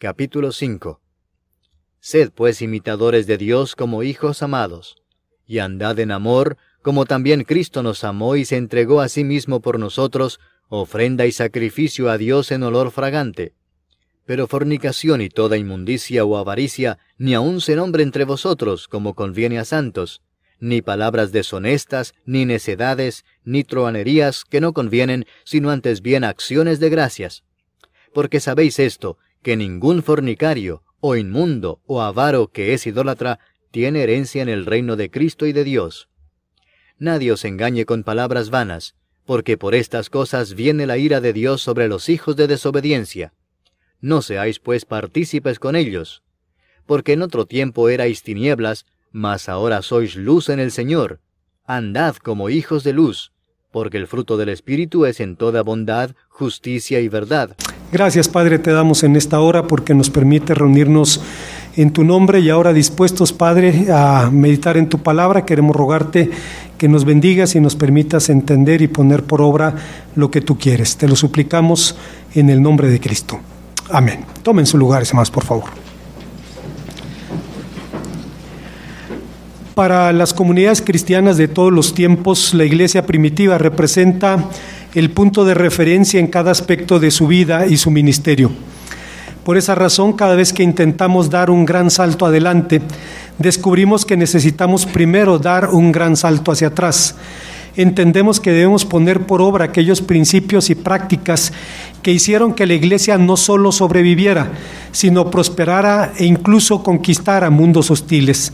Capítulo 5. Sed pues imitadores de Dios como hijos amados, y andad en amor, como también Cristo nos amó y se entregó a sí mismo por nosotros, ofrenda y sacrificio a Dios en olor fragante. Pero fornicación y toda inmundicia o avaricia, ni aun se nombre entre vosotros, como conviene a santos, ni palabras deshonestas, ni necedades, ni truhanerías que no convienen, sino antes bien acciones de gracias. Porque sabéis esto, que ningún fornicario, o inmundo, o avaro que es idólatra, tiene herencia en el reino de Cristo y de Dios. Nadie os engañe con palabras vanas, porque por estas cosas viene la ira de Dios sobre los hijos de desobediencia. No seáis pues partícipes con ellos, porque en otro tiempo erais tinieblas, mas ahora sois luz en el Señor. Andad como hijos de luz, porque el fruto del Espíritu es en toda bondad, justicia y verdad. Gracias, Padre, te damos en esta hora porque nos permite reunirnos en tu nombre y ahora dispuestos, Padre, a meditar en tu palabra. Queremos rogarte que nos bendigas y nos permitas entender y poner por obra lo que tú quieres. Te lo suplicamos en el nombre de Cristo. Amén. Tomen sus lugares, hermanos, por favor. Para las comunidades cristianas de todos los tiempos, la iglesia primitiva representa el punto de referencia en cada aspecto de su vida y su ministerio. Por esa razón, cada vez que intentamos dar un gran salto adelante, descubrimos que necesitamos primero dar un gran salto hacia atrás. Entendemos que debemos poner por obra aquellos principios y prácticas que hicieron que la iglesia no solo sobreviviera, sino prosperara e incluso conquistara mundos hostiles.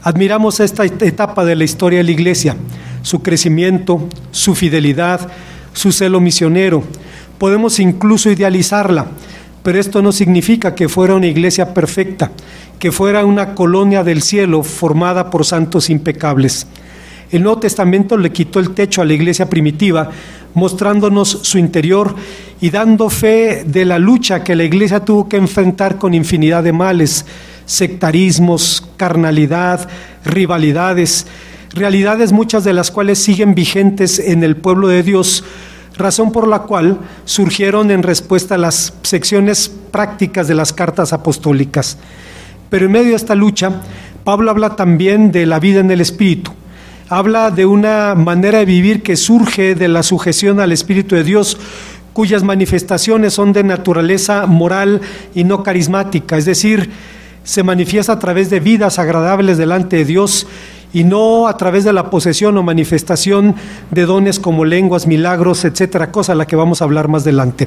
Admiramos esta etapa de la historia de la iglesia, su crecimiento, su fidelidad, su celo misionero. Podemos incluso idealizarla, pero esto no significa que fuera una iglesia perfecta, que fuera una colonia del cielo formada por santos impecables. El Nuevo Testamento le quitó el techo a la iglesia primitiva, mostrándonos su interior y dando fe de la lucha que la iglesia tuvo que enfrentar con infinidad de males, sectarismos, carnalidad, rivalidades, realidades muchas de las cuales siguen vigentes en el pueblo de Dios, razón por la cual surgieron en respuesta a las secciones prácticas de las cartas apostólicas. Pero en medio de esta lucha, Pablo habla también de la vida en el Espíritu. Habla de una manera de vivir que surge de la sujeción al Espíritu de Dios, cuyas manifestaciones son de naturaleza moral y no carismática, es decir, se manifiesta a través de vidas agradables delante de Dios y no a través de la posesión o manifestación de dones como lenguas, milagros, etcétera, cosa a la que vamos a hablar más adelante.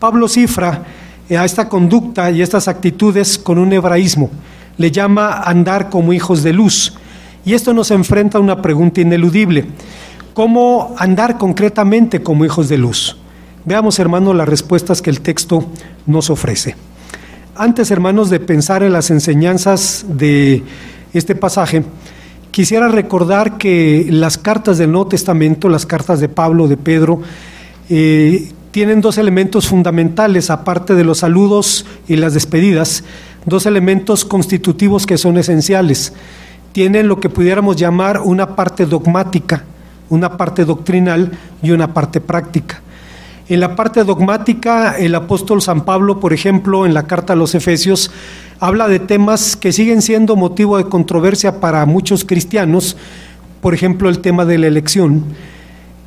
Pablo cifra a esta conducta y estas actitudes con un hebraísmo, le llama andar como hijos de luz, y esto nos enfrenta a una pregunta ineludible: ¿cómo andar concretamente como hijos de luz? Veamos, hermanos, las respuestas que el texto nos ofrece. Antes, hermanos, de pensar en las enseñanzas de este pasaje, quisiera recordar que las cartas del Nuevo Testamento, las cartas de Pablo, de Pedro, tienen dos elementos fundamentales, aparte de los saludos y las despedidas, dos elementos constitutivos que son esenciales. Tienen lo que pudiéramos llamar una parte dogmática, una parte doctrinal y una parte práctica. En la parte dogmática, el apóstol San Pablo, por ejemplo, en la carta a los Efesios, habla de temas que siguen siendo motivo de controversia para muchos cristianos, por ejemplo, el tema de la elección,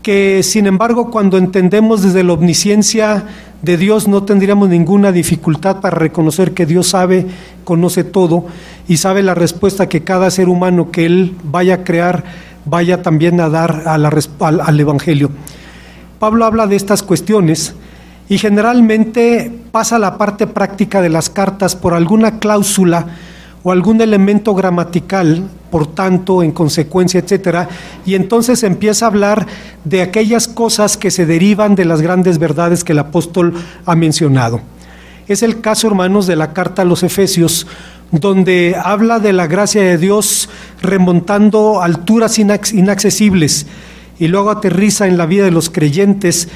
que sin embargo, cuando entendemos desde la omnisciencia de Dios, no tendríamos ninguna dificultad para reconocer que Dios sabe, conoce todo y sabe la respuesta que cada ser humano que Él vaya a crear, vaya también a dar al Evangelio. Pablo habla de estas cuestiones y generalmente pasa a la parte práctica de las cartas por alguna cláusula o algún elemento gramatical, por tanto, en consecuencia, etcétera, y entonces empieza a hablar de aquellas cosas que se derivan de las grandes verdades que el apóstol ha mencionado. Es el caso, hermanos, de la carta a los Efesios, donde habla de la gracia de Dios remontando alturas inaccesibles, y luego aterriza en la vida de los creyentes,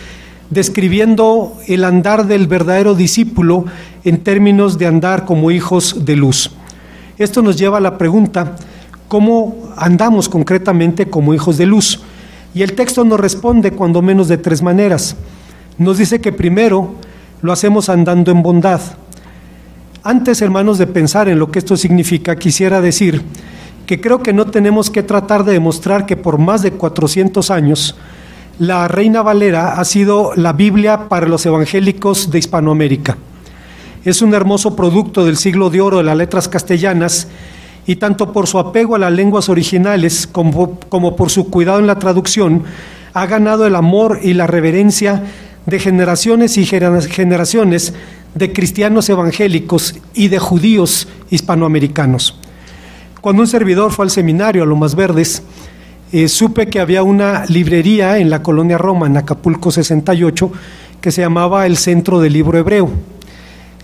describiendo el andar del verdadero discípulo en términos de andar como hijos de luz. Esto nos lleva a la pregunta: ¿cómo andamos concretamente como hijos de luz? Y el texto nos responde cuando menos de tres maneras. Nos dice que primero lo hacemos andando en bondad. Antes, hermanos, de pensar en lo que esto significa, quisiera decir que creo que no tenemos que tratar de demostrar que por más de 400 años la Reina Valera ha sido la Biblia para los evangélicos de Hispanoamérica. Es un hermoso producto del siglo de oro de las letras castellanas, y tanto por su apego a las lenguas originales como por su cuidado en la traducción, ha ganado el amor y la reverencia de generaciones y generaciones de cristianos evangélicos y de judíos hispanoamericanos. Cuando un servidor fue al seminario a Lomas Verdes, supe que había una librería en la colonia Roma, en Acapulco 68, que se llamaba el Centro del Libro Hebreo.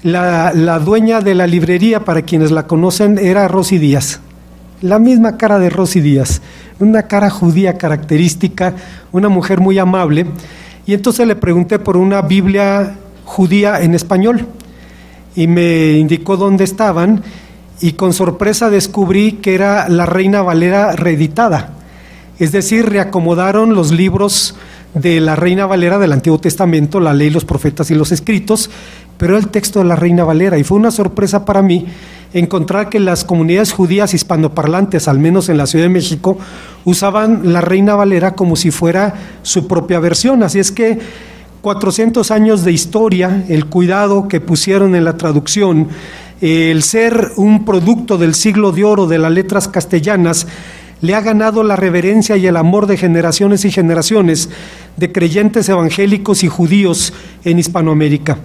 La dueña de la librería, para quienes la conocen, era Rosy Díaz, la misma cara de Rosy Díaz, una cara judía característica, una mujer muy amable, y entonces le pregunté por una Biblia judía en español, y me indicó dónde estaban, y con sorpresa descubrí que era la Reina Valera reeditada, es decir, reacomodaron los libros de la Reina Valera del Antiguo Testamento, la Ley, los Profetas y los Escritos, pero el texto de la Reina Valera, y fue una sorpresa para mí encontrar que las comunidades judías hispanoparlantes, al menos en la Ciudad de México, usaban la Reina Valera como si fuera su propia versión. Así es que 400 años de historia, el cuidado que pusieron en la traducción, el ser un producto del siglo de oro de las letras castellanas, le ha ganado la reverencia y el amor de generaciones y generaciones de creyentes evangélicos y judíos en Hispanoamérica.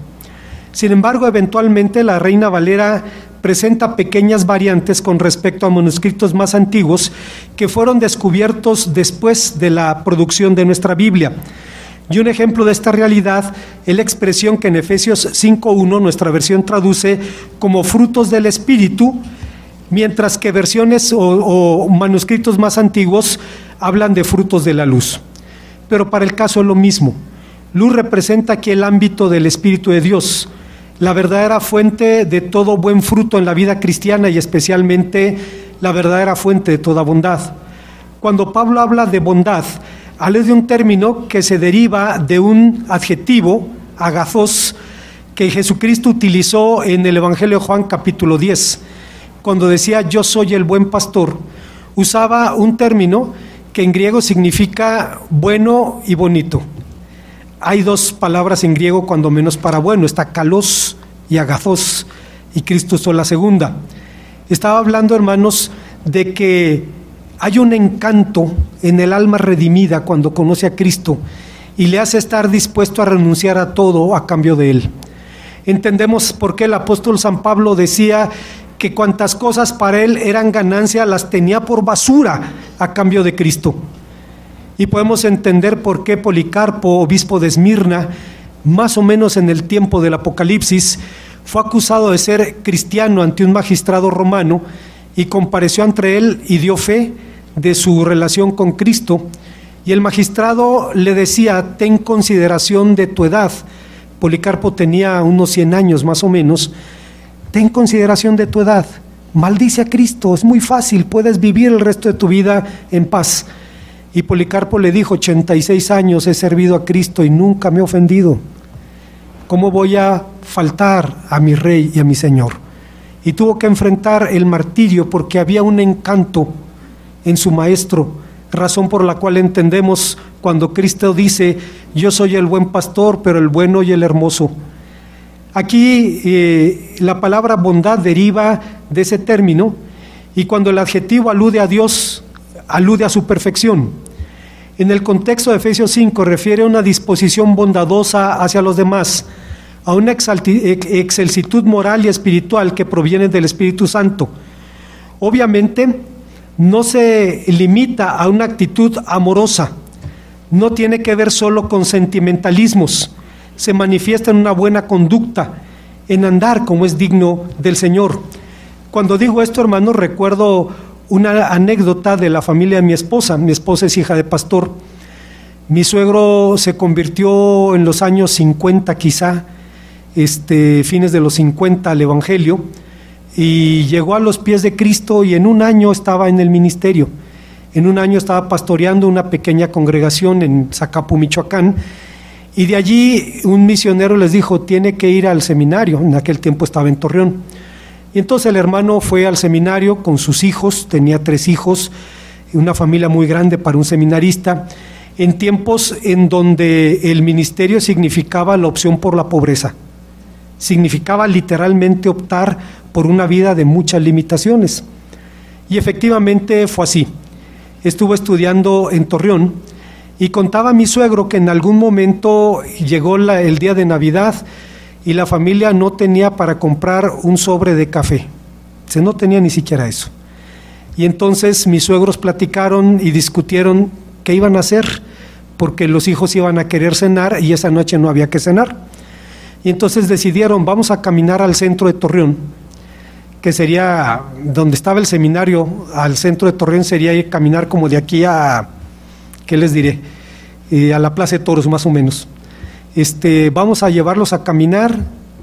Sin embargo, eventualmente la Reina Valera presenta pequeñas variantes con respecto a manuscritos más antiguos que fueron descubiertos después de la producción de nuestra Biblia. Y un ejemplo de esta realidad es la expresión que en Efesios 5:1 nuestra versión traduce como frutos del Espíritu, mientras que versiones o manuscritos más antiguos hablan de frutos de la luz. Pero para el caso es lo mismo. Luz representa aquí el ámbito del Espíritu de Dios, la verdadera fuente de todo buen fruto en la vida cristiana y especialmente la verdadera fuente de toda bondad. Cuando Pablo habla de bondad, habla de un término que se deriva de un adjetivo, agathos, que Jesucristo utilizó en el Evangelio de Juan capítulo 10. Cuando decía yo soy el buen pastor, usaba un término que en griego significa bueno y bonito. Hay dos palabras en griego cuando menos para bueno, está kalos y agathos, y Cristo usó la segunda. Estaba hablando, hermanos, de que hay un encanto en el alma redimida cuando conoce a Cristo y le hace estar dispuesto a renunciar a todo a cambio de Él. Entendemos por qué el apóstol San Pablo decía que cuantas cosas para él eran ganancia, las tenía por basura a cambio de Cristo. Y podemos entender por qué Policarpo, obispo de Esmirna, más o menos en el tiempo del Apocalipsis, fue acusado de ser cristiano ante un magistrado romano y compareció ante él y dio fe de su relación con Cristo. Y el magistrado le decía, ten consideración de tu edad. Policarpo tenía unos 100 años más o menos. Ten consideración de tu edad, maldice a Cristo, es muy fácil, puedes vivir el resto de tu vida en paz. Y Policarpo le dijo, 86 años he servido a Cristo y nunca me he ofendido. ¿Cómo voy a faltar a mi Rey y a mi Señor? Y tuvo que enfrentar el martirio porque había un encanto en su Maestro, razón por la cual entendemos cuando Cristo dice, yo soy el buen pastor, pero el bueno y el hermoso. Aquí la palabra bondad deriva de ese término, y cuando el adjetivo alude a Dios, alude a su perfección. En el contexto de Efesios 5 refiere a una disposición bondadosa hacia los demás, a una excelsitud moral y espiritual que proviene del Espíritu Santo. Obviamente no se limita a una actitud amorosa, no tiene que ver solo con sentimentalismos, se manifiesta en una buena conducta, en andar como es digno del Señor. Cuando digo esto, hermanos, recuerdo una anécdota de la familia de mi esposa. Mi esposa es hija de pastor. Mi suegro se convirtió en los años 50 quizá, fines de los 50 al Evangelio, y llegó a los pies de Cristo y en un año estaba en el ministerio. En un año estaba pastoreando una pequeña congregación en Zacapu, Michoacán, y de allí un misionero les dijo, tiene que ir al seminario. En aquel tiempo estaba en Torreón. Y entonces el hermano fue al seminario con sus hijos, tenía 3 hijos, una familia muy grande para un seminarista, en tiempos en donde el ministerio significaba la opción por la pobreza, significaba literalmente optar por una vida de muchas limitaciones. Y efectivamente fue así. Estuvo estudiando en Torreón y contaba mi suegro que en algún momento llegó el día de Navidad y la familia no tenía para comprar un sobre de café. No tenía ni siquiera eso. Y entonces mis suegros platicaron y discutieron qué iban a hacer, porque los hijos iban a querer cenar y esa noche no había que cenar. Y entonces decidieron, vamos a caminar al centro de Torreón, que sería donde estaba el seminario, al centro de Torreón sería caminar como de aquí a, ¿qué les diré? A la Plaza de Toros más o menos. Vamos a llevarlos a caminar,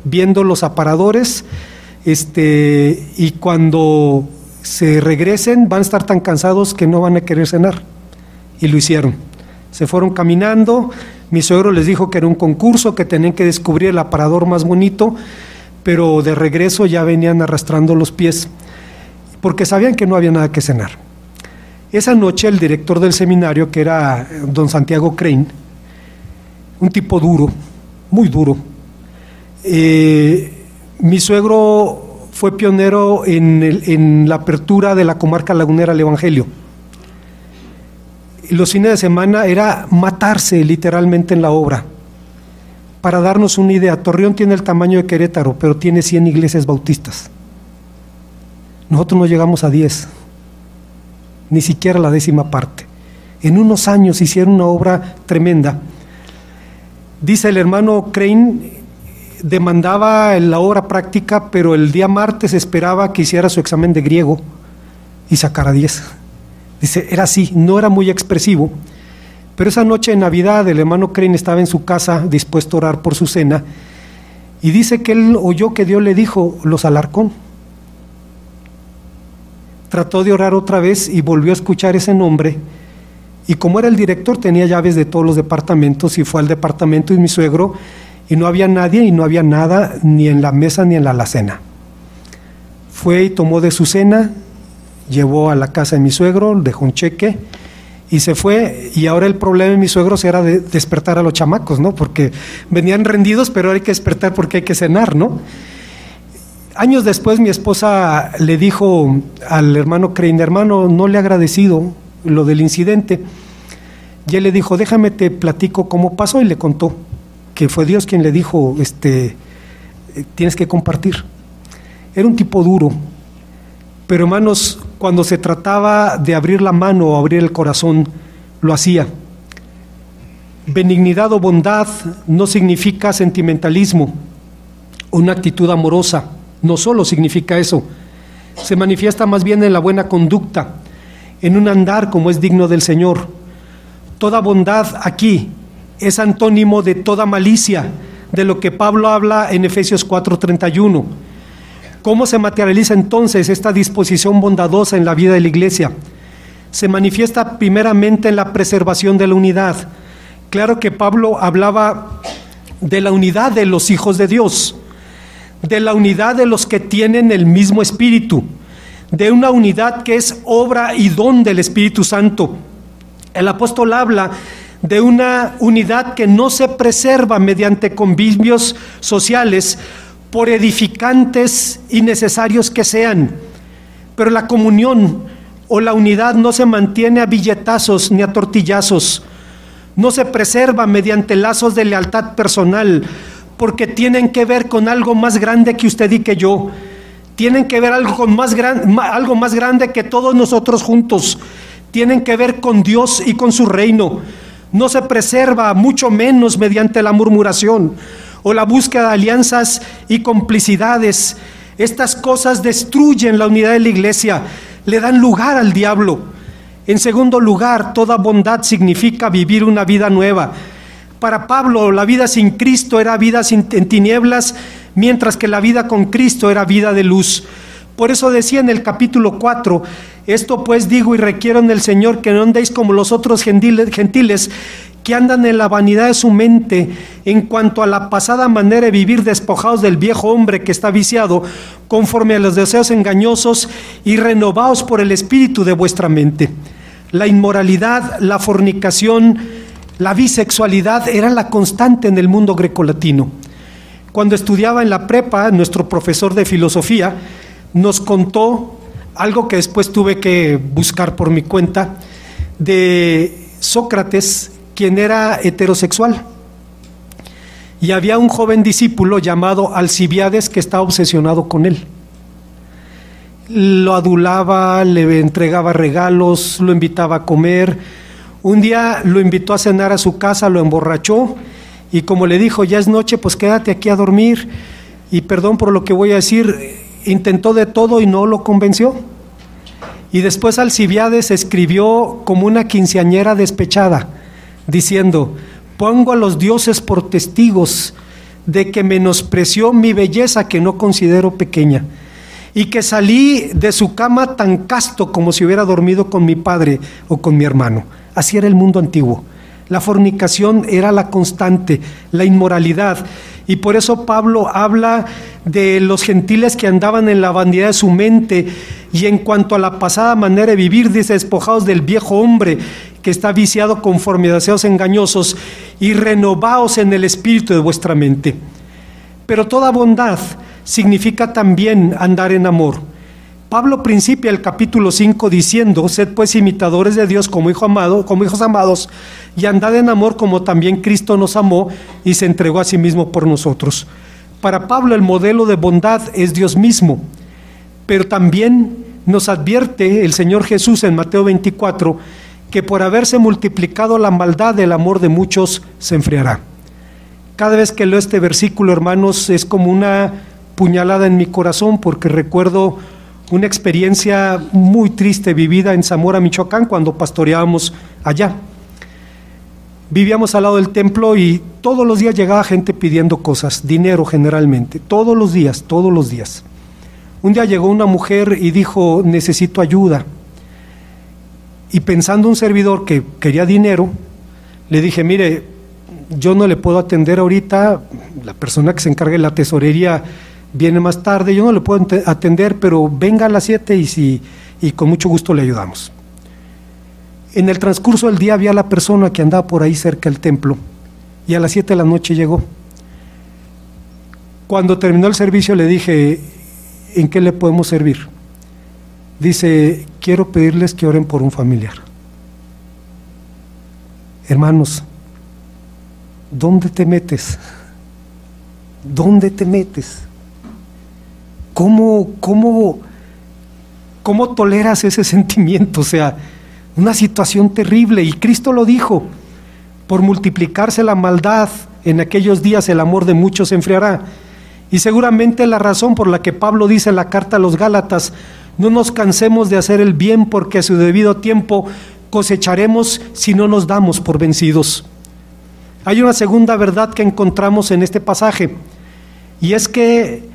viendo los aparadores, y cuando se regresen van a estar tan cansados que no van a querer cenar. Y lo hicieron. Se fueron caminando, mi suegro les dijo que era un concurso, que tenían que descubrir el aparador más bonito, pero de regreso ya venían arrastrando los pies, porque sabían que no había nada que cenar. Esa noche el director del seminario, que era don Santiago Crane, un tipo duro, muy duro, mi suegro fue pionero en la apertura de la comarca lagunera al Evangelio. Y los fines de semana era matarse literalmente en la obra. Para darnos una idea, Torreón tiene el tamaño de Querétaro, pero tiene 100 iglesias bautistas. Nosotros no llegamos a 10, ni siquiera la 10ª parte. En unos años hicieron una obra tremenda. Dice el hermano Crane, demandaba la obra práctica, pero el día martes esperaba que hiciera su examen de griego y sacara 10. Dice, era así, no era muy expresivo, pero esa noche de Navidad el hermano Crane estaba en su casa dispuesto a orar por su cena, y dice que él oyó que Dios le dijo, los Alarcón. Trató de orar otra vez y volvió a escuchar ese nombre, y como era el director tenía llaves de todos los departamentos, y fue al departamento de mi suegro, y no había nadie y no había nada, ni en la mesa ni en la alacena. Fue y tomó de su cena, llevó a la casa de mi suegro, dejó un cheque y se fue. Y ahora el problema de mis suegros era de despertar a los chamacos, ¿no? Porque venían rendidos, pero hay que despertar porque hay que cenar, ¿no? Años después mi esposa le dijo al hermano Crane, hermano, no le he agradecido lo del incidente. Y él le dijo, déjame te platico cómo pasó, y le contó que fue Dios quien le dijo, tienes que compartir. Era un tipo duro, pero hermanos, cuando se trataba de abrir la mano o abrir el corazón, lo hacía. Benignidad o bondad no significa sentimentalismo, una actitud amorosa, no solo significa eso, se manifiesta más bien en la buena conducta, en un andar como es digno del Señor. Toda bondad aquí es antónimo de toda malicia, de lo que Pablo habla en Efesios 4:31. ¿Cómo se materializa entonces esta disposición bondadosa en la vida de la iglesia? Se manifiesta primeramente en la preservación de la unidad. Claro que Pablo hablaba de la unidad de los hijos de Dios, de la unidad de los que tienen el mismo espíritu, de una unidad que es obra y don del Espíritu Santo. El apóstol habla de una unidad que no se preserva mediante convivios sociales, por edificantes y necesarios que sean, pero la comunión o la unidad no se mantiene a billetazos ni a tortillazos, no se preserva mediante lazos de lealtad personal, porque tienen que ver con algo más grande que usted y que yo, tienen que ver algo más grande que todos nosotros juntos, tienen que ver con Dios y con su reino. No se preserva, mucho menos mediante la murmuración o la búsqueda de alianzas y complicidades. Estas cosas destruyen la unidad de la iglesia, le dan lugar al diablo. En segundo lugar, toda bondad significa vivir una vida nueva. Para Pablo, la vida sin Cristo era vida en tinieblas, mientras que la vida con Cristo era vida de luz. Por eso decía en el capítulo 4, esto pues digo y requiero en el Señor, que no andéis como los otros gentiles, que andan en la vanidad de su mente en cuanto a la pasada manera de vivir, despojados del viejo hombre que está viciado conforme a los deseos engañosos y renovados por el espíritu de vuestra mente. La inmoralidad, la fornicación, la bisexualidad era la constante en el mundo grecolatino. Cuando estudiaba en la prepa, nuestro profesor de filosofía nos contó algo que después tuve que buscar por mi cuenta, de Sócrates, quien era heterosexual. Y había un joven discípulo llamado Alcibiades que estaba obsesionado con él. Lo adulaba, le entregaba regalos, lo invitaba a comer. Un día lo invitó a cenar a su casa, lo emborrachó y como le dijo, ya es noche, pues quédate aquí a dormir. Y perdón por lo que voy a decir, intentó de todo y no lo convenció. Y después Alcibiades escribió como una quinceañera despechada, diciendo: pongo a los dioses por testigos de que menospreció mi belleza, que no considero pequeña, y que salí de su cama tan casto como si hubiera dormido con mi padre o con mi hermano. Así era el mundo antiguo. La fornicación era la constante, la inmoralidad. Y por eso Pablo habla de los gentiles que andaban en la vanidad de su mente, y en cuanto a la pasada manera de vivir, dice: despojados del viejo hombre que está viciado conforme a deseos engañosos, y renovaos en el espíritu de vuestra mente. Pero toda bondad significa también andar en amor. Pablo principia el capítulo 5 diciendo: sed pues imitadores de Dios como hijos amados, y andad en amor como también Cristo nos amó y se entregó a sí mismo por nosotros. Para Pablo el modelo de bondad es Dios mismo, pero también nos advierte el Señor Jesús en Mateo 24 que por haberse multiplicado la maldad, el amor de muchos se enfriará. Cada vez que leo este versículo, hermanos, es como una puñalada en mi corazón, porque recuerdo una experiencia muy triste vivida en Zamora, Michoacán, cuando pastoreábamos allá. Vivíamos al lado del templo y todos los días llegaba gente pidiendo cosas, dinero generalmente, todos los días. Un día llegó una mujer y dijo: necesito ayuda. Y pensando un servidor que quería dinero, le dije: mire, yo no le puedo atender ahorita, la persona que se encarga de la tesorería viene más tarde, yo no le puedo atender, pero venga a las 7 y con mucho gusto le ayudamos. En el transcurso del día había la persona que andaba por ahí cerca del templo y a las 7 de la noche llegó. Cuando terminó el servicio le dije: ¿en qué le podemos servir? Dice: quiero pedirles que oren por un familiar. Hermanos, ¿dónde te metes? ¿Dónde te metes? ¿Cómo toleras ese sentimiento? O sea, una situación terrible. Y Cristo lo dijo: por multiplicarse la maldad en aquellos días, el amor de muchos se enfriará. Y seguramente la razón por la que Pablo dice en la carta a los Gálatas: no nos cansemos de hacer el bien, porque a su debido tiempo cosecharemos si no nos damos por vencidos. Hay una segunda verdad que encontramos en este pasaje, y es que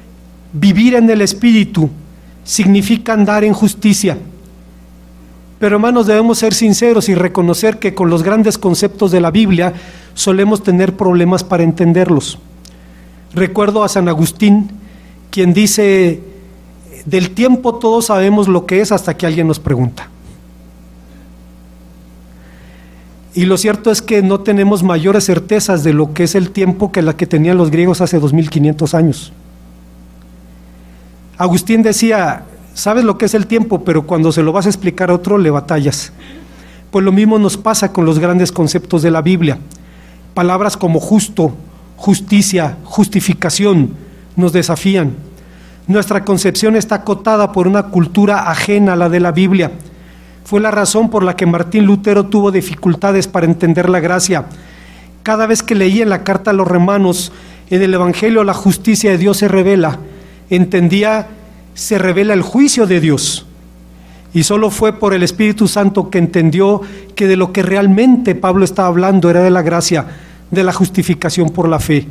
vivir en el Espíritu significa andar en justicia. Pero hermanos, debemos ser sinceros y reconocer que con los grandes conceptos de la Biblia solemos tener problemas para entenderlos. Recuerdo a San Agustín, quien dice: del tiempo todos sabemos lo que es hasta que alguien nos pregunta. Y lo cierto es que no tenemos mayores certezas de lo que es el tiempo que la que tenían los griegos hace 2500 años. Agustín decía: sabes lo que es el tiempo, pero cuando se lo vas a explicar a otro le batallas. Pues lo mismo nos pasa con los grandes conceptos de la Biblia. Palabras como justo, justicia, justificación nos desafían. Nuestra concepción está acotada por una cultura ajena a la de la Biblia. Fue la razón por la que Martín Lutero tuvo dificultades para entender la gracia. Cada vez que leía en la carta a los romanos, en el Evangelio la justicia de Dios se revela, entendía: se revela el juicio de Dios. Y solo fue por el Espíritu Santo que entendió que de lo que realmente Pablo estaba hablando era de la gracia, de la justificación por la fe.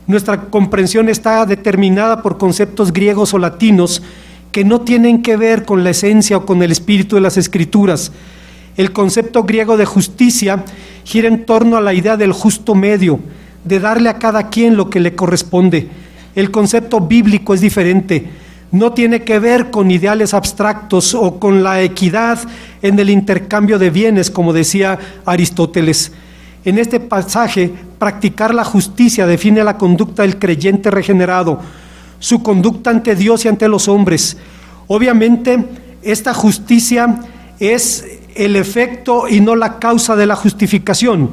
Nuestra comprensión está determinada por conceptos griegos o latinos que no tienen que ver con la esencia o con el espíritu de las Escrituras. El concepto griego de justicia gira en torno a la idea del justo medio, de darle a cada quien lo que le corresponde. El concepto bíblico es diferente. No tiene que ver con ideales abstractos o con la equidad en el intercambio de bienes, como decía Aristóteles. En este pasaje, practicar la justicia define la conducta del creyente regenerado, su conducta ante Dios y ante los hombres. Obviamente, esta justicia es el efecto y no la causa de la justificación.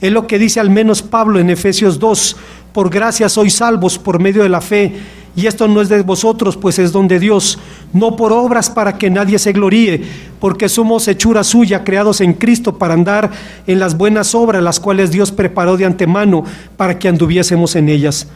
Es lo que dice al menos Pablo en Efesios 2, por gracia sois salvos por medio de la fe, y esto no es de vosotros, pues es don de Dios, no por obras para que nadie se gloríe, porque somos hechura suya, creados en Cristo para andar en las buenas obras, las cuales Dios preparó de antemano para que anduviésemos en ellas.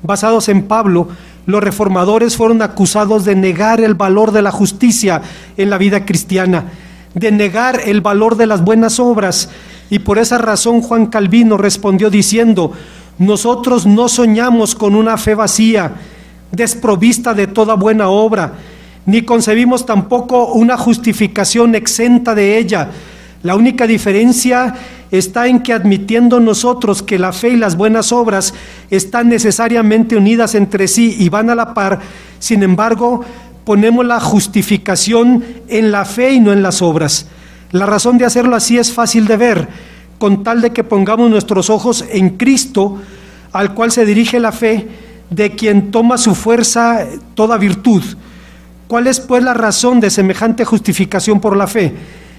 Basados en Pablo, los reformadores fueron acusados de negar el valor de la justicia en la vida cristiana, de negar el valor de las buenas obras, y por esa razón Juan Calvino respondió diciendo: nosotros no soñamos con una fe vacía, desprovista de toda buena obra, ni concebimos tampoco una justificación exenta de ella. La única diferencia está en que, admitiendo nosotros que la fe y las buenas obras están necesariamente unidas entre sí y van a la par, sin embargo, ponemos la justificación en la fe y no en las obras. La razón de hacerlo así es fácil de ver, con tal de que pongamos nuestros ojos en Cristo, al cual se dirige la fe, de quien toma su fuerza toda virtud. ¿Cuál es pues la razón de semejante justificación por la fe?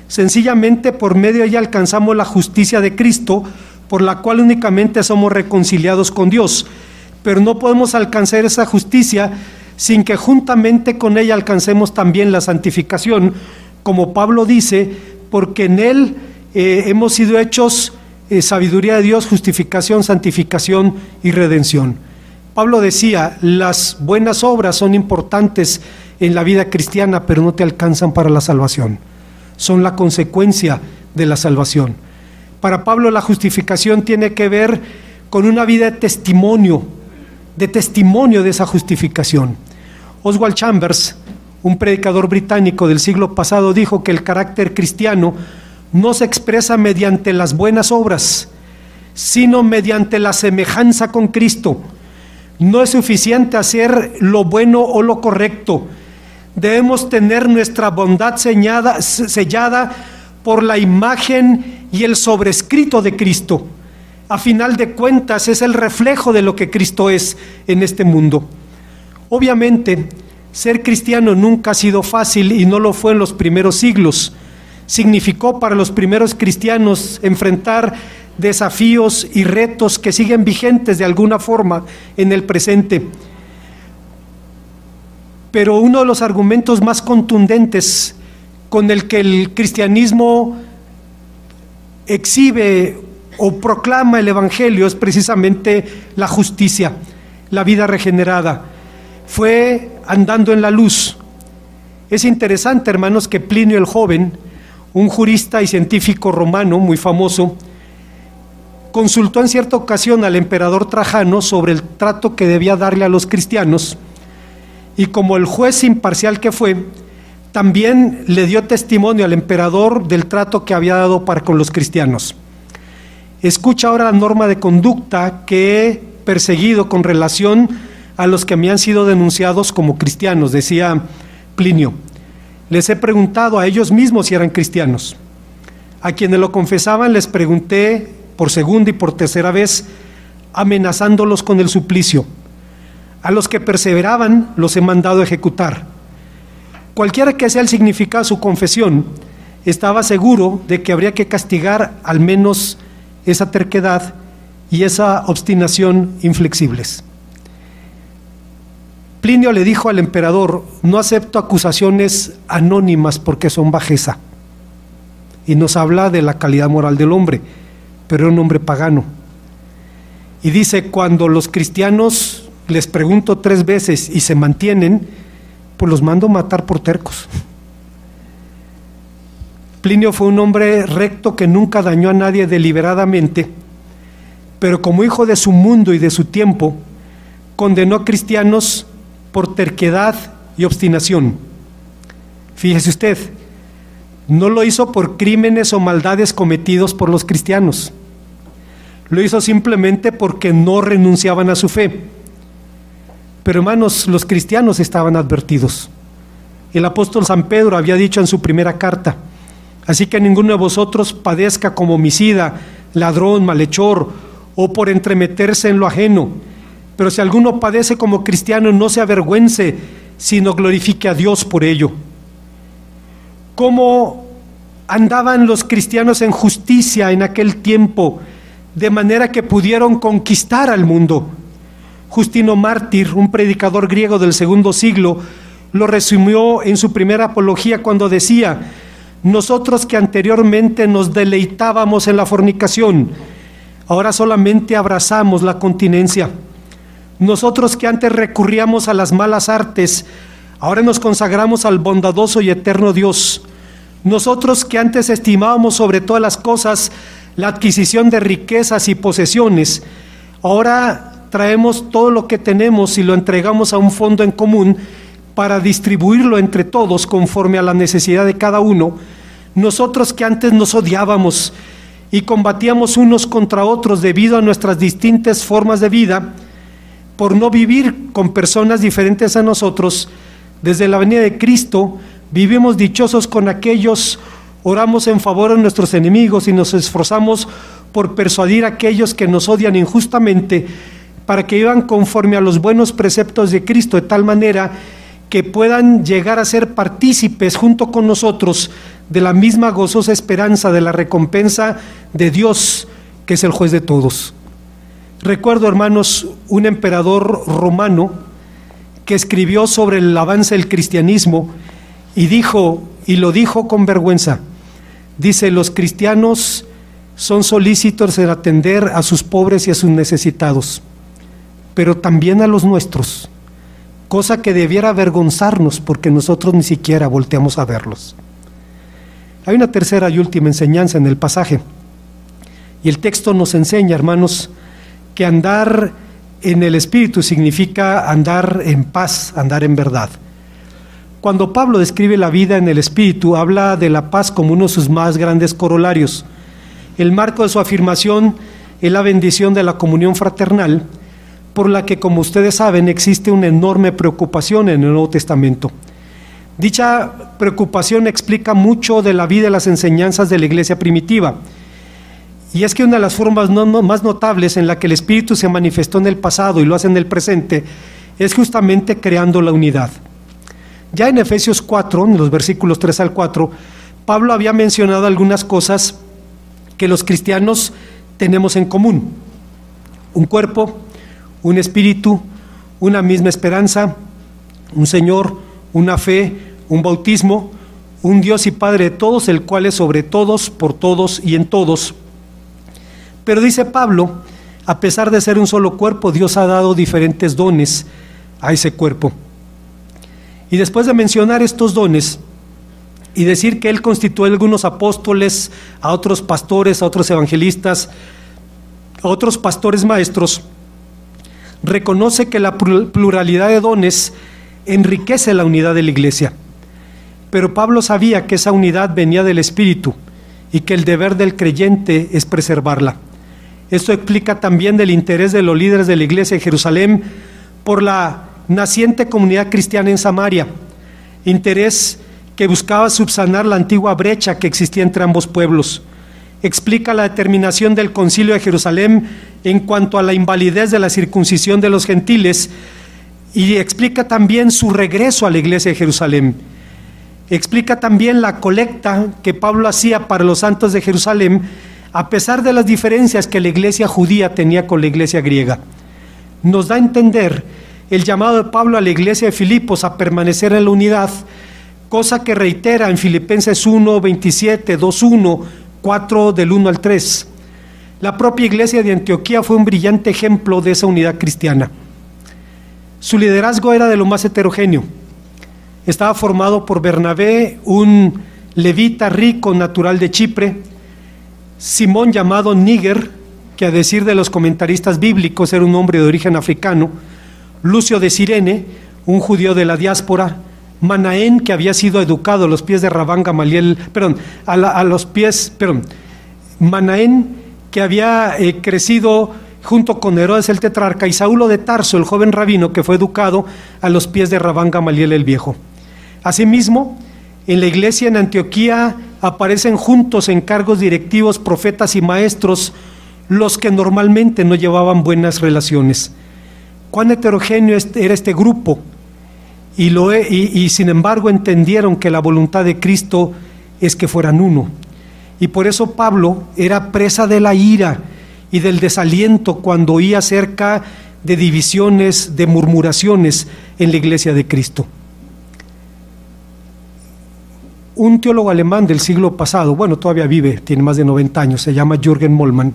Sencillamente, por medio de ella alcanzamos la justicia de Cristo, por la cual únicamente somos reconciliados con Dios. Pero no podemos alcanzar esa justicia sin que juntamente con ella alcancemos también la santificación, como Pablo dice, porque en él hemos sido hechos sabiduría de Dios, justificación, santificación y redención. Pablo decía, las buenas obras son importantes en la vida cristiana, pero no te alcanzan para la salvación. Son la consecuencia de la salvación. Para Pablo la justificación tiene que ver con una vida de testimonio de esa justificación. Oswald Chambers, un predicador británico del siglo pasado, dijo que el carácter cristiano no se expresa mediante las buenas obras, sino mediante la semejanza con Cristo. No es suficiente hacer lo bueno o lo correcto. Debemos tener nuestra bondad sellada por la imagen y el sobrescrito de Cristo. A final de cuentas, es el reflejo de lo que Cristo es en este mundo. Obviamente, ser cristiano nunca ha sido fácil y no lo fue en los primeros siglos. Significó para los primeros cristianos enfrentar desafíos y retos que siguen vigentes de alguna forma en el presente. Pero uno de los argumentos más contundentes con el que el cristianismo exhibe o proclama el Evangelio es precisamente la justicia, la vida regenerada. Fue andando en la luz. Es interesante, hermanos, que Plinio el Joven, un jurista y científico romano muy famoso, consultó en cierta ocasión al emperador Trajano sobre el trato que debía darle a los cristianos, y como el juez imparcial que fue, también le dio testimonio al emperador del trato que había dado para con los cristianos. Escucha ahora la norma de conducta que he perseguido con relación a los que me han sido denunciados como cristianos, decía Plinio. Les he preguntado a ellos mismos si eran cristianos. A quienes lo confesaban les pregunté por segunda y por tercera vez, amenazándolos con el suplicio. A los que perseveraban los he mandado ejecutar. Cualquiera que sea el significado de su confesión, estaba seguro de que habría que castigar al menos esa terquedad y esa obstinación inflexibles. Plinio le dijo al emperador: no acepto acusaciones anónimas porque son bajeza. Y nos habla de la calidad moral del hombre, pero era un hombre pagano. Y dice, cuando los cristianos les pregunto 3 veces y se mantienen, pues los mando matar por tercos. Plinio fue un hombre recto que nunca dañó a nadie deliberadamente, pero como hijo de su mundo y de su tiempo, condenó a cristianos por terquedad y obstinación. Fíjese usted, No lo hizo por crímenes o maldades cometidos por los cristianos. Lo hizo simplemente porque no renunciaban a su fe. Pero hermanos, los cristianos estaban advertidos. El apóstol San Pedro había dicho en su primera carta: así que ninguno de vosotros padezca como homicida, ladrón, malhechor, o por entremeterse en lo ajeno. Pero si alguno padece como cristiano, no se avergüence, sino glorifique a Dios por ello. ¿Cómo andaban los cristianos en justicia en aquel tiempo, de manera que pudieron conquistar al mundo? Justino Mártir, un predicador griego del segundo siglo, lo resumió en su primera apología cuando decía: nosotros que anteriormente nos deleitábamos en la fornicación, ahora solamente abrazamos la continencia. Nosotros que antes recurríamos a las malas artes, ahora nos consagramos al bondadoso y eterno Dios. Nosotros que antes estimábamos sobre todas las cosas la adquisición de riquezas y posesiones, ahora traemos todo lo que tenemos y lo entregamos a un fondo en común para distribuirlo entre todos conforme a la necesidad de cada uno. Nosotros que antes nos odiábamos y combatíamos unos contra otros debido a nuestras distintas formas de vida, por no vivir con personas diferentes a nosotros, desde la venida de Cristo vivimos dichosos con aquellos, oramos en favor de nuestros enemigos y nos esforzamos por persuadir a aquellos que nos odian injustamente, para que vivan conforme a los buenos preceptos de Cristo, de tal manera que puedan llegar a ser partícipes junto con nosotros de la misma gozosa esperanza de la recompensa de Dios, que es el juez de todos. Recuerdo, hermanos, un emperador romano que escribió sobre el avance del cristianismo y lo dijo con vergüenza. Dice: los cristianos son solícitos en atender a sus pobres y a sus necesitados, pero también a los nuestros, cosa que debiera avergonzarnos porque nosotros ni siquiera volteamos a verlos. Hay una tercera y última enseñanza en el pasaje, y el texto nos enseña, hermanos, que andar en el Espíritu significa andar en paz, andar en verdad. Cuando Pablo describe la vida en el Espíritu, habla de la paz como uno de sus más grandes corolarios. El marco de su afirmación es la bendición de la comunión fraternal, por la que, como ustedes saben, existe una enorme preocupación en el Nuevo Testamento. Dicha preocupación explica mucho de la vida y las enseñanzas de la iglesia primitiva. Y es que una de las formas más notables en la que el Espíritu se manifestó en el pasado y lo hace en el presente es justamente creando la unidad. Ya en Efesios 4, en los versículos 3 al 4, Pablo había mencionado algunas cosas que los cristianos tenemos en común: un cuerpo, un espíritu, una misma esperanza, un Señor, una fe, un bautismo, un Dios y Padre de todos, el cual es sobre todos, por todos y en todos. Pero dice Pablo, a pesar de ser un solo cuerpo, Dios ha dado diferentes dones a ese cuerpo. Y después de mencionar estos dones y decir que Él constituyó a algunos apóstoles, a otros pastores, a otros evangelistas, a otros pastores maestros, reconoce que la pluralidad de dones enriquece la unidad de la iglesia. Pero Pablo sabía que esa unidad venía del Espíritu y que el deber del creyente es preservarla. Esto explica también del interés de los líderes de la iglesia de Jerusalén por la naciente comunidad cristiana en Samaria, interés que buscaba subsanar la antigua brecha que existía entre ambos pueblos. Explica la determinación del Concilio de Jerusalén en cuanto a la invalidez de la circuncisión de los gentiles, y explica también su regreso a la iglesia de Jerusalén. Explica también la colecta que Pablo hacía para los santos de Jerusalén, a pesar de las diferencias que la iglesia judía tenía con la iglesia griega. Nos da a entender el llamado de Pablo a la iglesia de Filipos a permanecer en la unidad, cosa que reitera en Filipenses 1, 27, 2, 1, 4 del 1 al 3. La propia iglesia de Antioquía fue un brillante ejemplo de esa unidad cristiana. Su liderazgo era de lo más heterogéneo. Estaba formado por Bernabé, un levita rico natural de Chipre; Simón, llamado Níger, que a decir de los comentaristas bíblicos era un hombre de origen africano; Lucio de Cirene, un judío de la diáspora; Manaén, que había sido educado a los pies de Rabán Gamaliel, Manaén, que había crecido junto con Herodes el tetrarca, y Saulo de Tarso, el joven rabino, que fue educado a los pies de Rabán Gamaliel el viejo. Asimismo, en la iglesia en Antioquía aparecen juntos en cargos directivos profetas y maestros, los que normalmente no llevaban buenas relaciones. Cuán heterogéneo era este grupo, y sin embargo entendieron que la voluntad de Cristo es que fueran uno. Y por eso Pablo era presa de la ira y del desaliento cuando oía acerca de divisiones, de murmuraciones en la iglesia de Cristo. Un teólogo alemán del siglo pasado, bueno, todavía vive, tiene más de 90 años, se llama Jürgen Moltmann,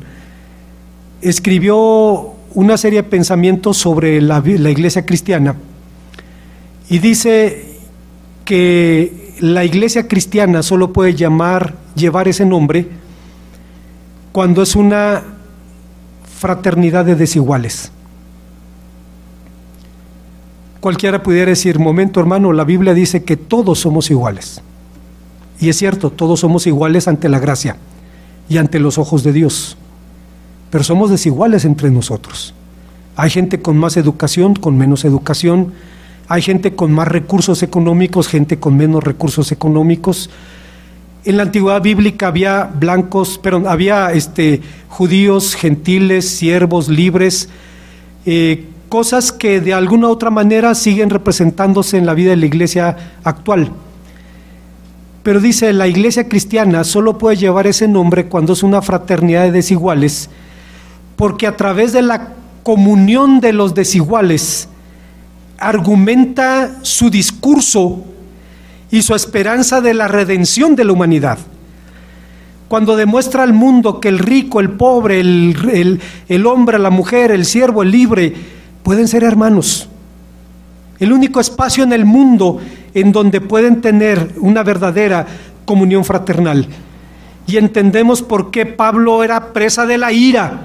escribió una serie de pensamientos sobre la iglesia cristiana, y dice que la iglesia cristiana solo puede llevar ese nombre cuando es una fraternidad de desiguales. Cualquiera pudiera decir, momento hermano, la Biblia dice que todos somos iguales. Y es cierto, todos somos iguales ante la gracia y ante los ojos de Dios, pero somos desiguales entre nosotros. Hay gente con más educación, con menos educación, hay gente con más recursos económicos, gente con menos recursos económicos. En la antigüedad bíblica había judíos, gentiles, siervos, libres, cosas que de alguna u otra manera siguen representándose en la vida de la iglesia actual. Pero dice, la iglesia cristiana solo puede llevar ese nombre cuando es una fraternidad de desiguales, porque a través de la comunión de los desiguales argumenta su discurso y su esperanza de la redención de la humanidad. Cuando demuestra al mundo que el rico, el pobre, el hombre, la mujer, el siervo, el libre, pueden ser hermanos. El único espacio en el mundo en donde pueden tener una verdadera comunión fraternal. Y entendemos por qué Pablo era presa de la ira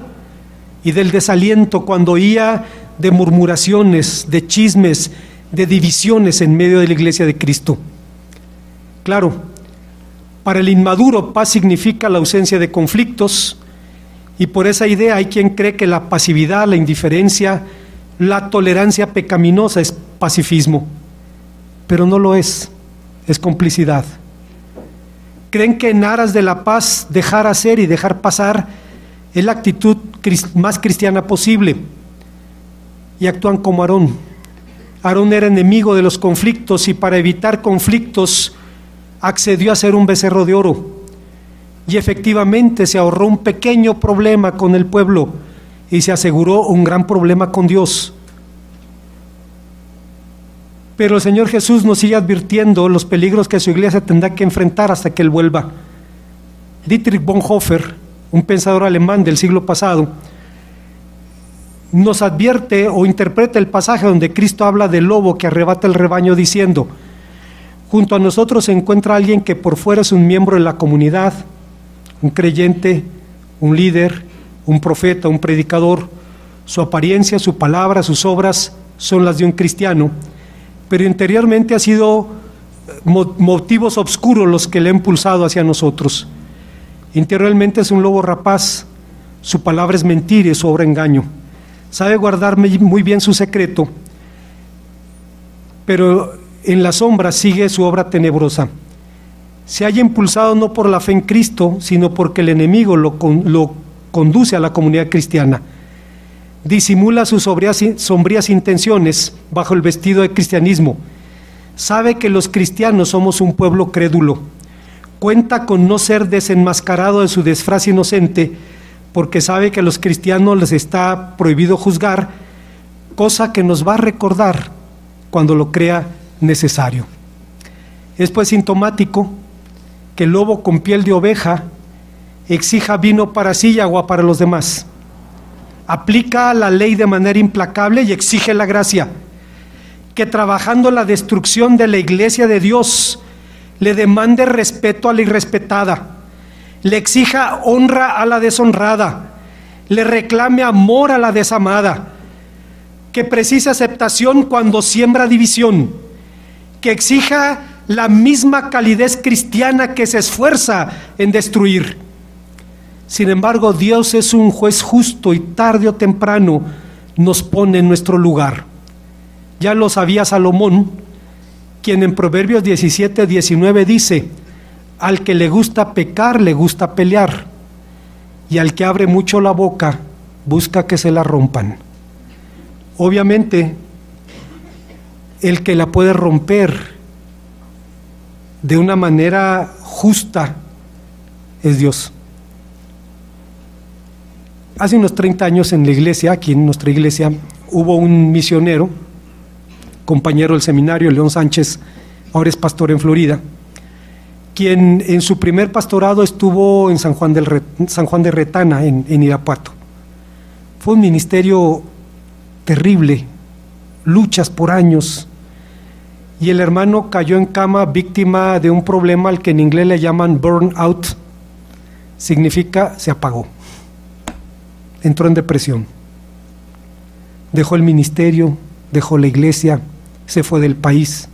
y del desaliento cuando oía de murmuraciones, de chismes, de divisiones en medio de la iglesia de Cristo. Claro, para el inmaduro, paz significa la ausencia de conflictos, y por esa idea hay quien cree que la pasividad, la indiferencia, la tolerancia pecaminosa es pacifismo, pero no lo es complicidad. Creen que en aras de la paz, dejar hacer y dejar pasar es la actitud más cristiana posible, y actúan como Aarón. Aarón era enemigo de los conflictos, y para evitar conflictos accedió a ser un becerro de oro, y efectivamente se ahorró un pequeño problema con el pueblo y se aseguró un gran problema con Dios. Pero el Señor Jesús nos sigue advirtiendo los peligros que su iglesia tendrá que enfrentar hasta que Él vuelva. Dietrich Bonhoeffer, un pensador alemán del siglo pasado, nos advierte o interpreta el pasaje donde Cristo habla del lobo que arrebata el rebaño diciendo: junto a nosotros se encuentra alguien que por fuera es un miembro de la comunidad, un creyente, un líder, un profeta, un predicador. Su apariencia, su palabra, sus obras son las de un cristiano, pero interiormente ha sido motivos oscuros los que le han impulsado hacia nosotros. Interiormente es un lobo rapaz, su palabra es mentira y su obra engaño. Sabe guardar muy bien su secreto, pero en la sombra sigue su obra tenebrosa. Se halla impulsado no por la fe en Cristo, sino porque el enemigo lo conduce a la comunidad cristiana. Disimula sus sombrías intenciones bajo el vestido de cristianismo. Sabe que los cristianos somos un pueblo crédulo. Cuenta con no ser desenmascarado de su disfraz inocente, porque sabe que a los cristianos les está prohibido juzgar, cosa que nos va a recordar cuando lo crea necesario. Es pues sintomático que el lobo con piel de oveja exija vino para sí y agua para los demás. Aplica la ley de manera implacable y exige la gracia. Que trabajando la destrucción de la iglesia de Dios, le demande respeto a la irrespetada, le exija honra a la deshonrada, le reclame amor a la desamada, que precise aceptación cuando siembra división, que exija la misma calidez cristiana que se esfuerza en destruir. Sin embargo, Dios es un juez justo y tarde o temprano nos pone en nuestro lugar. Ya lo sabía Salomón, quien en Proverbios 17:19 dice: al que le gusta pecar, le gusta pelear, y al que abre mucho la boca, busca que se la rompan. Obviamente, el que la puede romper de una manera justa es Dios. Hace unos 30 años en la iglesia, aquí en nuestra iglesia, hubo un misionero, compañero del seminario, León Sánchez, ahora es pastor en Florida, quien en su primer pastorado estuvo en San Juan de Retana, en Irapuato. Fue un ministerio terrible, luchas por años, y el hermano cayó en cama víctima de un problema al que en inglés le llaman burnout, significa se apagó, entró en depresión, dejó el ministerio, dejó la iglesia, se fue del país,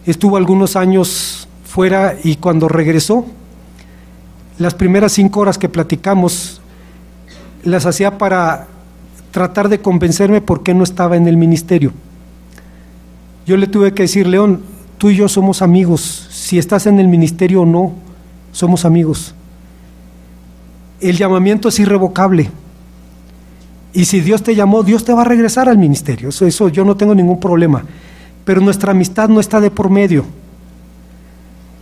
estuvo algunos años fuera, y cuando regresó, las primeras 5 horas que platicamos las hacía para tratar de convencerme por qué no estaba en el ministerio. Yo le tuve que decir: León, tú y yo somos amigos, si estás en el ministerio o no, somos amigos. El llamamiento es irrevocable, y si Dios te llamó, Dios te va a regresar al ministerio, eso yo no tengo ningún problema, pero nuestra amistad no está de por medio.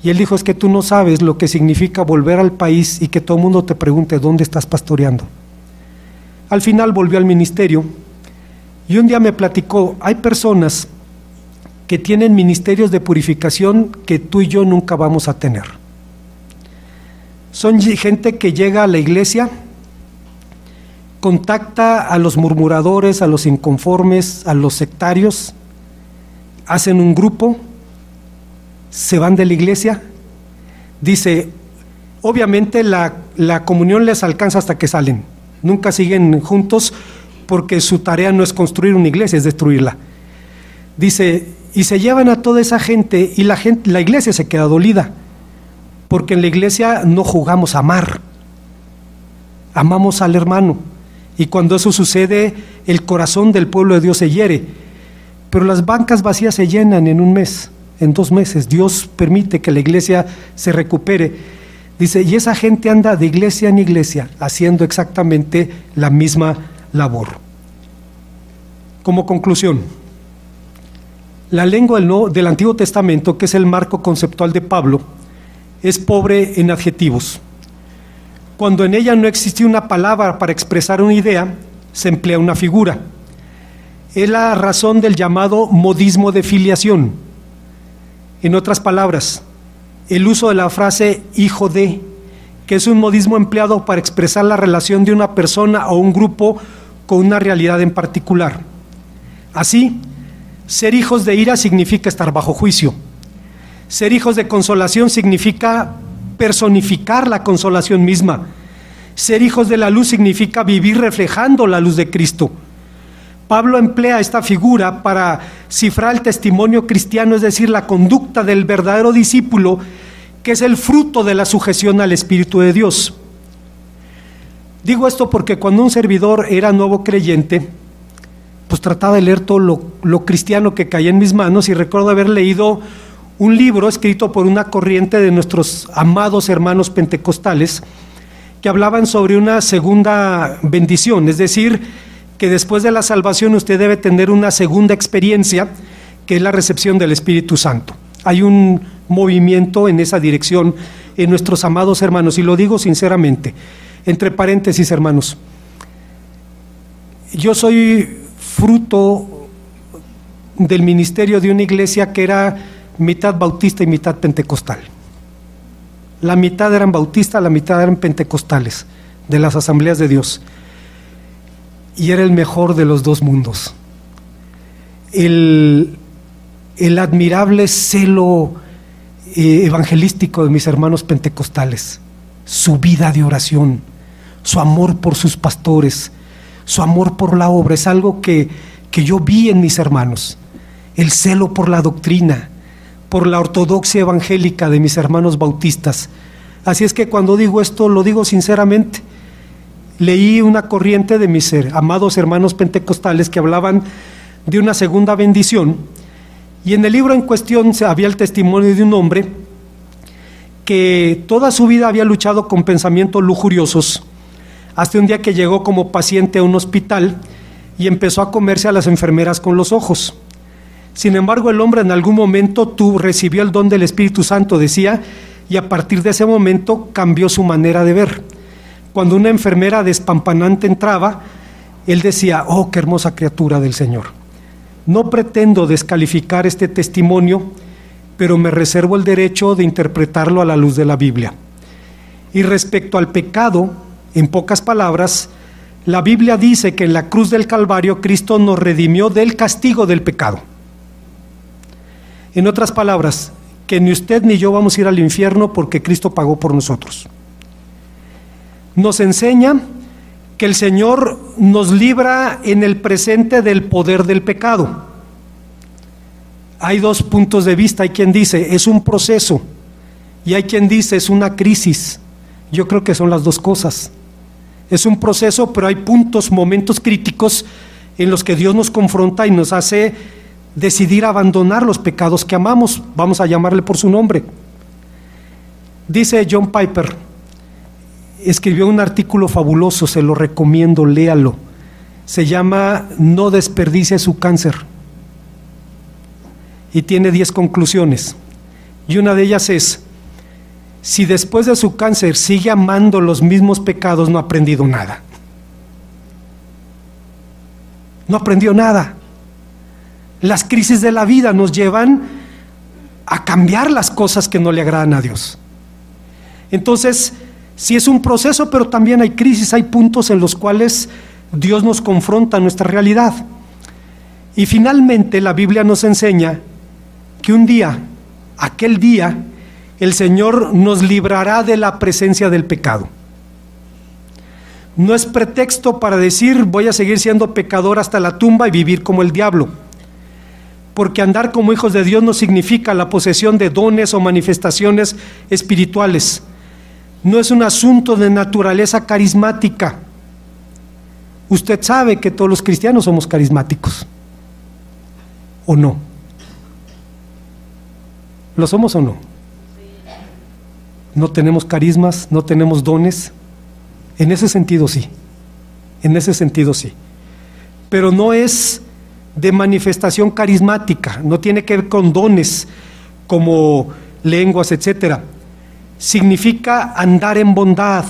Y él dijo: es que tú no sabes lo que significa volver al país y que todo el mundo te pregunte dónde estás pastoreando. Al final volvió al ministerio, y un día me platicó: hay personas que tienen ministerios de purificación que tú y yo nunca vamos a tener. Son gente que llega a la iglesia, contacta a los murmuradores, a los inconformes, a los sectarios, hacen un grupo, se van de la iglesia. Dice, obviamente la comunión les alcanza hasta que salen, nunca siguen juntos porque su tarea no es construir una iglesia, es destruirla. Dice, y se llevan a toda esa gente, y la iglesia se queda dolida, porque en la iglesia no jugamos a amar, amamos al hermano, y cuando eso sucede, el corazón del pueblo de Dios se hiere. Pero las bancas vacías se llenan en un mes, en 2 meses. Dios permite que la iglesia se recupere. Dice, y esa gente anda de iglesia en iglesia, haciendo exactamente la misma labor. Como conclusión, la lengua del Antiguo Testamento, que es el marco conceptual de Pablo, es pobre en adjetivos. Cuando en ella no existe una palabra para expresar una idea, se emplea una figura. Es la razón del llamado modismo de filiación. En otras palabras, el uso de la frase hijo de, que es un modismo empleado para expresar la relación de una persona o un grupo con una realidad en particular. Así, ser hijos de ira significa estar bajo juicio. Ser hijos de consolación significa personificar la consolación misma. Ser hijos de la luz significa vivir reflejando la luz de Cristo. Pablo emplea esta figura para cifrar el testimonio cristiano, es decir, la conducta del verdadero discípulo, que es el fruto de la sujeción al Espíritu de Dios. Digo esto porque cuando un servidor era nuevo creyente, pues trataba de leer todo lo cristiano que caía en mis manos, y recuerdo haber leído un libro escrito por una corriente de nuestros amados hermanos pentecostales que hablaban sobre una segunda bendición, es decir, que después de la salvación usted debe tener una segunda experiencia, que es la recepción del Espíritu Santo. Hay un movimiento en esa dirección en nuestros amados hermanos, y lo digo sinceramente, entre paréntesis, hermanos, yo soy fruto del ministerio de una iglesia que era mitad bautista y mitad pentecostal. La mitad eran bautistas, la mitad eran pentecostales, de las Asambleas de Dios. Y era el mejor de los 2 mundos. El admirable celo evangelístico de mis hermanos pentecostales, su vida de oración, su amor por sus pastores, su amor por la obra, es algo que yo vi en mis hermanos. el celo por la doctrina, por la ortodoxia evangélica de mis hermanos bautistas. Así es que cuando digo esto, lo digo sinceramente. Leí una corriente de mis amados hermanos pentecostales que hablaban de una segunda bendición, y en el libro en cuestión había el testimonio de un hombre que toda su vida había luchado con pensamientos lujuriosos, hasta un día que llegó como paciente a un hospital y empezó a comerse a las enfermeras con los ojos. Sin embargo, el hombre en algún momento recibió el don del Espíritu Santo, decía, y a partir de ese momento cambió su manera de ver. Cuando una enfermera despampanante entraba, él decía: oh, qué hermosa criatura del Señor. No pretendo descalificar este testimonio, pero me reservo el derecho de interpretarlo a la luz de la Biblia. Y respecto al pecado, en pocas palabras, la Biblia dice que en la cruz del Calvario Cristo nos redimió del castigo del pecado. En otras palabras, que ni usted ni yo vamos a ir al infierno porque Cristo pagó por nosotros. Nos enseña que el Señor nos libra en el presente del poder del pecado. Hay dos puntos de vista. Hay quien dice es un proceso y hay quien dice es una crisis. Yo creo que son las dos cosas. Es un proceso, pero hay puntos, momentos críticos en los que Dios nos confronta y nos hace decidir abandonar los pecados que amamos. Vamos a llamarle por su nombre. Dice John Piper, escribió un artículo fabuloso, se lo recomiendo, léalo. Se llama No desperdicie su cáncer. Y tiene 10 conclusiones. Y una de ellas es: si después de su cáncer sigue amando los mismos pecados, no ha aprendido nada. No aprendió nada. Las crisis de la vida nos llevan a cambiar las cosas que no le agradan a Dios. Entonces, sí es un proceso, pero también hay crisis, hay puntos en los cuales Dios nos confronta nuestra realidad. Y finalmente la Biblia nos enseña que un día, aquel día, el Señor nos librará de la presencia del pecado. No es pretexto para decir voy a seguir siendo pecador hasta la tumba y vivir como el diablo, porque andar como hijos de Dios no significa la posesión de dones o manifestaciones espirituales. No es un asunto de naturaleza carismática. Usted sabe que todos los cristianos somos carismáticos, ¿o no? ¿Lo somos o no? No tenemos carismas, no tenemos dones. En ese sentido sí, en ese sentido sí. Pero no es de manifestación carismática, no tiene que ver con dones como lenguas, etcétera. Significa andar en bondad,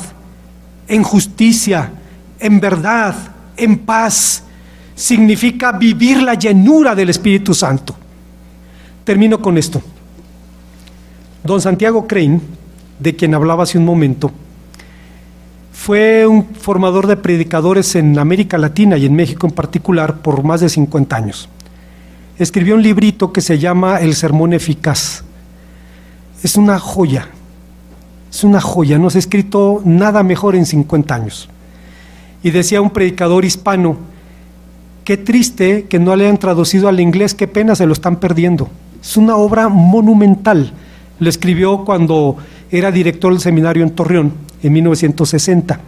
en justicia, en verdad, en paz. Significa vivir la llenura del Espíritu Santo. Termino con esto. Don Santiago Crane, de quien hablaba hace un momento, fue un formador de predicadores en América Latina y en México en particular por más de 50 años. Escribió un librito que se llama El Sermón Eficaz. Es una joya, no se ha escrito nada mejor en 50 años. Y decía un predicador hispano: qué triste que no le hayan traducido al inglés, qué pena, se lo están perdiendo. Es una obra monumental. Lo escribió cuando era director del seminario en Torreón, en 1960.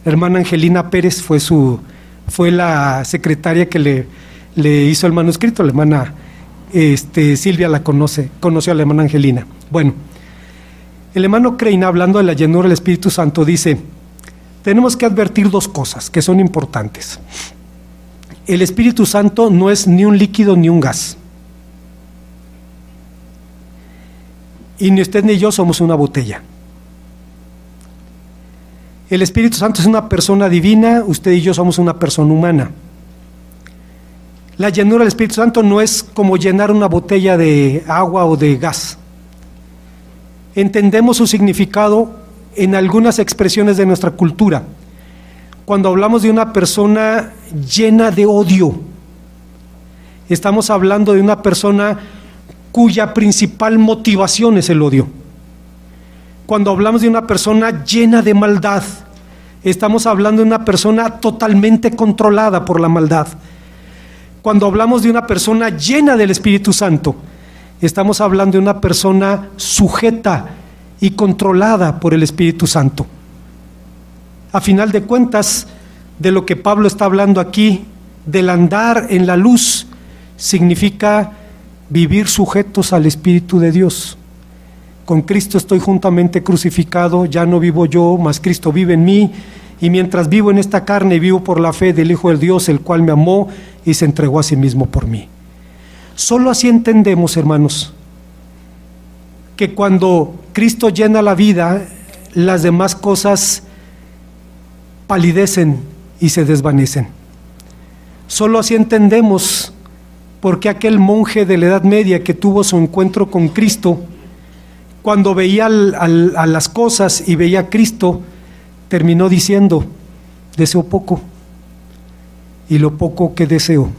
La hermana Angelina Pérez fue la secretaria que le hizo el manuscrito. La hermana Silvia conoció a la hermana Angelina. Bueno, el hermano Crane, hablando de la llenura del Espíritu Santo, dice: tenemos que advertir dos cosas que son importantes. El Espíritu Santo no es ni un líquido ni un gas. Y ni usted ni yo somos una botella. El Espíritu Santo es una persona divina, usted y yo somos una persona humana. La llenura del Espíritu Santo no es como llenar una botella de agua o de gas. Entendemos su significado en algunas expresiones de nuestra cultura. Cuando hablamos de una persona llena de odio, estamos hablando de una persona cuya principal motivación es el odio. Cuando hablamos de una persona llena de maldad, estamos hablando de una persona totalmente controlada por la maldad. Cuando hablamos de una persona llena del Espíritu Santo, estamos hablando de una persona sujeta y controlada por el Espíritu Santo. A final de cuentas, de lo que Pablo está hablando aquí, del andar en la luz, significa vivir sujetos al Espíritu de Dios. Con Cristo estoy juntamente crucificado, ya no vivo yo, mas Cristo vive en mí, y mientras vivo en esta carne, vivo por la fe del Hijo de Dios, el cual me amó y se entregó a sí mismo por mí. Solo así entendemos, hermanos, que cuando Cristo llena la vida, las demás cosas palidecen y se desvanecen. Solo así entendemos por qué aquel monje de la Edad Media que tuvo su encuentro con Cristo, cuando veía a las cosas y veía a Cristo, terminó diciendo: deseo poco, y lo poco que deseo,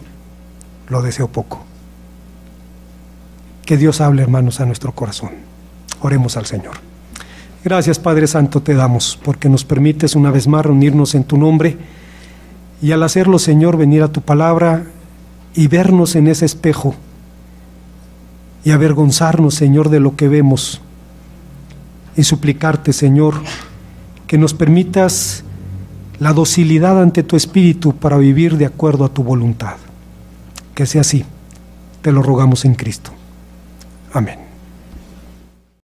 lo deseo poco. Que Dios hable, hermanos, a nuestro corazón. Oremos al Señor. Gracias, Padre Santo, te damos, porque nos permites una vez más reunirnos en tu nombre, y al hacerlo, Señor, venir a tu palabra y vernos en ese espejo, y avergonzarnos, Señor, de lo que vemos, y suplicarte, Señor, que nos permitas la docilidad ante tu Espíritu para vivir de acuerdo a tu voluntad. Que sea así, te lo rogamos en Cristo. Amén.